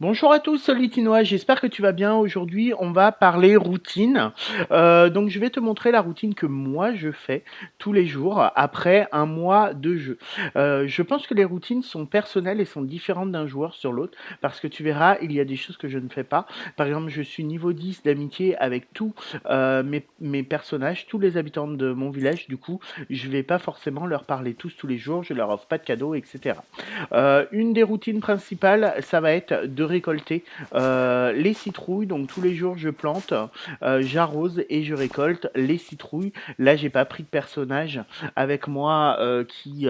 Bonjour à tous, c'est Litinois, j'espère que tu vas bien. Aujourd'hui, on va parler routine. Donc, je vais te montrer la routine que moi je fais tous les jours après un mois de jeu. Je pense que les routines sont personnelles et sont différentes d'un joueur sur l'autre parce que tu verras, il y a des choses que je ne fais pas. Par exemple, je suis niveau 10 d'amitié avec tous mes personnages, tous les habitants de mon village. Du coup, je vais pas forcément leur parler tous les jours, je leur offre pas de cadeaux, etc. Une des routines principales, ça va être de récolter les citrouilles. Donc tous les jours, je plante, j'arrose et je récolte les citrouilles. Là, j'ai pas pris de personnage avec moi qui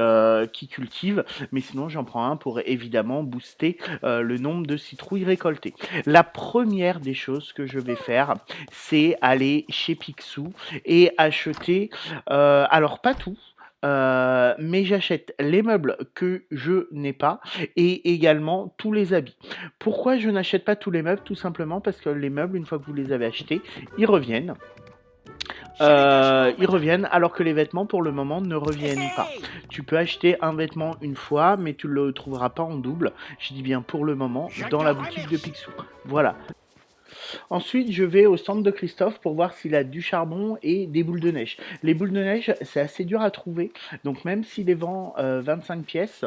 cultive, mais sinon, j'en prends un pour évidemment booster le nombre de citrouilles récoltées. La première des choses que je vais faire, c'est aller chez Picsou et acheter, alors pas tout, mais j'achète les meubles que je n'ai pas et également tous les habits. Pourquoi je n'achète pas tous les meubles? Tout simplement parce que les meubles, une fois que vous les avez achetés, ils reviennent. Ils reviennent alors que les vêtements pour le moment ne reviennent pas. Tu peux acheter un vêtement une fois, mais tu ne le trouveras pas en double. Je dis bien pour le moment dans la boutique de Picsou. Voilà. Ensuite, je vais au stand de Christophe pour voir s'il a du charbon et des boules de neige. Les boules de neige, c'est assez dur à trouver. Donc même s'il les vend 25 pièces,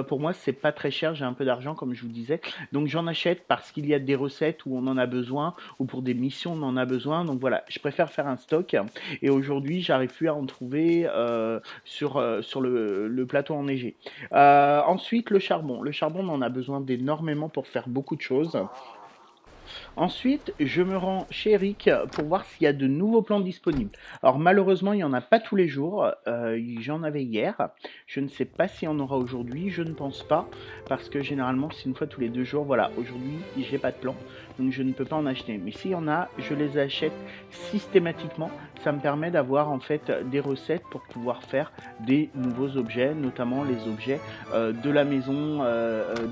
pour moi, c'est pas très cher. J'ai un peu d'argent, comme je vous disais. Donc j'en achète parce qu'il y a des recettes où on en a besoin ou pour des missions, on en a besoin. Donc voilà, je préfère faire un stock. Et aujourd'hui, j'arrive plus à en trouver sur le plateau enneigé. Ensuite, le charbon. Le charbon, on en a besoin d'énormément pour faire beaucoup de choses. Ensuite, je me rends chez Eric pour voir s'il y a de nouveaux plans disponibles. Alors malheureusement, il n'y en a pas tous les jours. J'en avais hier. Je ne sais pas s'il y en aura aujourd'hui. Je ne pense pas. Parce que généralement, c'est une fois tous les 2 jours. Voilà, aujourd'hui, j'ai pas de plan. Donc je ne peux pas en acheter. Mais s'il y en a, je les achète systématiquement. Ça me permet d'avoir en fait des recettes pour pouvoir faire des nouveaux objets, notamment les objets de la maison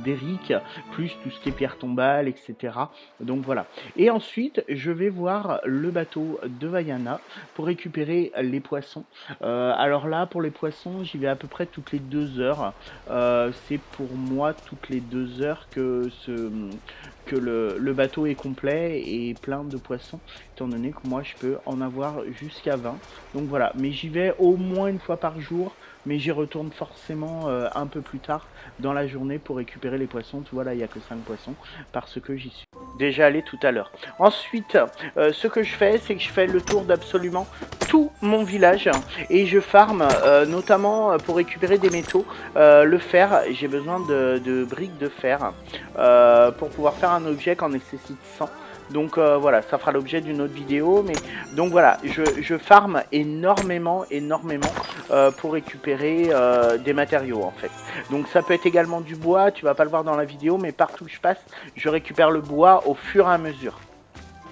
d'Eric, plus tout ce qui est pierre tombale, etc. Donc voilà. Et ensuite, je vais voir le bateau de Vaiana pour récupérer les poissons. Alors là, pour les poissons, j'y vais à peu près toutes les 2 heures. C'est pour moi toutes les 2 heures que le bateau est complet et plein de poissons, étant donné que moi je peux en avoir jusqu'à 20. Donc voilà, mais j'y vais au moins une fois par jour, mais j'y retourne forcément un peu plus tard dans la journée pour récupérer les poissons. Tu vois là, il n'y a que 5 poissons parce que j'y suis déjà allé tout à l'heure. Ensuite, ce que je fais, c'est que je fais le tour d'absolument tout mon village et je farm notamment pour récupérer des métaux. Le fer, j'ai besoin de briques de fer pour pouvoir faire un objet qui en nécessite 100. Donc voilà, ça fera l'objet d'une autre vidéo. Mais donc voilà, je farm énormément pour récupérer des matériaux en fait. Donc ça peut être également du bois, tu vas pas le voir dans la vidéo, mais partout où je passe, je récupère le bois au fur et à mesure.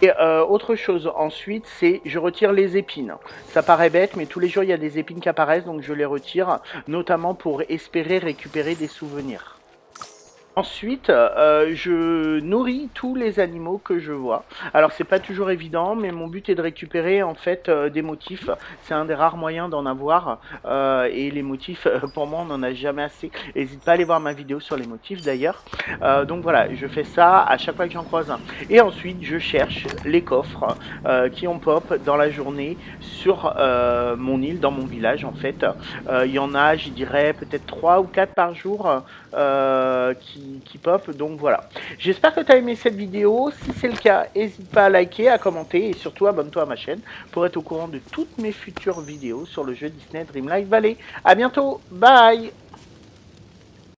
Et autre chose ensuite, c'est je retire les épines. Ça paraît bête, mais tous les jours il y a des épines qui apparaissent, donc je les retire, notamment pour espérer récupérer des souvenirs. Ensuite, je nourris tous les animaux que je vois. Alors c'est pas toujours évident, mais mon but est de récupérer en fait des motifs. C'est un des rares moyens d'en avoir. Et les motifs, pour moi, on n'en a jamais assez. N'hésite pas à aller voir ma vidéo sur les motifs d'ailleurs. Donc voilà, je fais ça à chaque fois que j'en croise un. Et ensuite, je cherche les coffres qui ont pop dans la journée sur mon île, dans mon village en fait. Il y en a, je dirais, peut-être 3 ou 4 par jour qui pop. Donc voilà. J'espère que tu as aimé cette vidéo. Si c'est le cas, n'hésite pas à liker, à commenter et surtout abonne-toi à ma chaîne pour être au courant de toutes mes futures vidéos sur le jeu Disney Dreamlight Valley. A bientôt. Bye.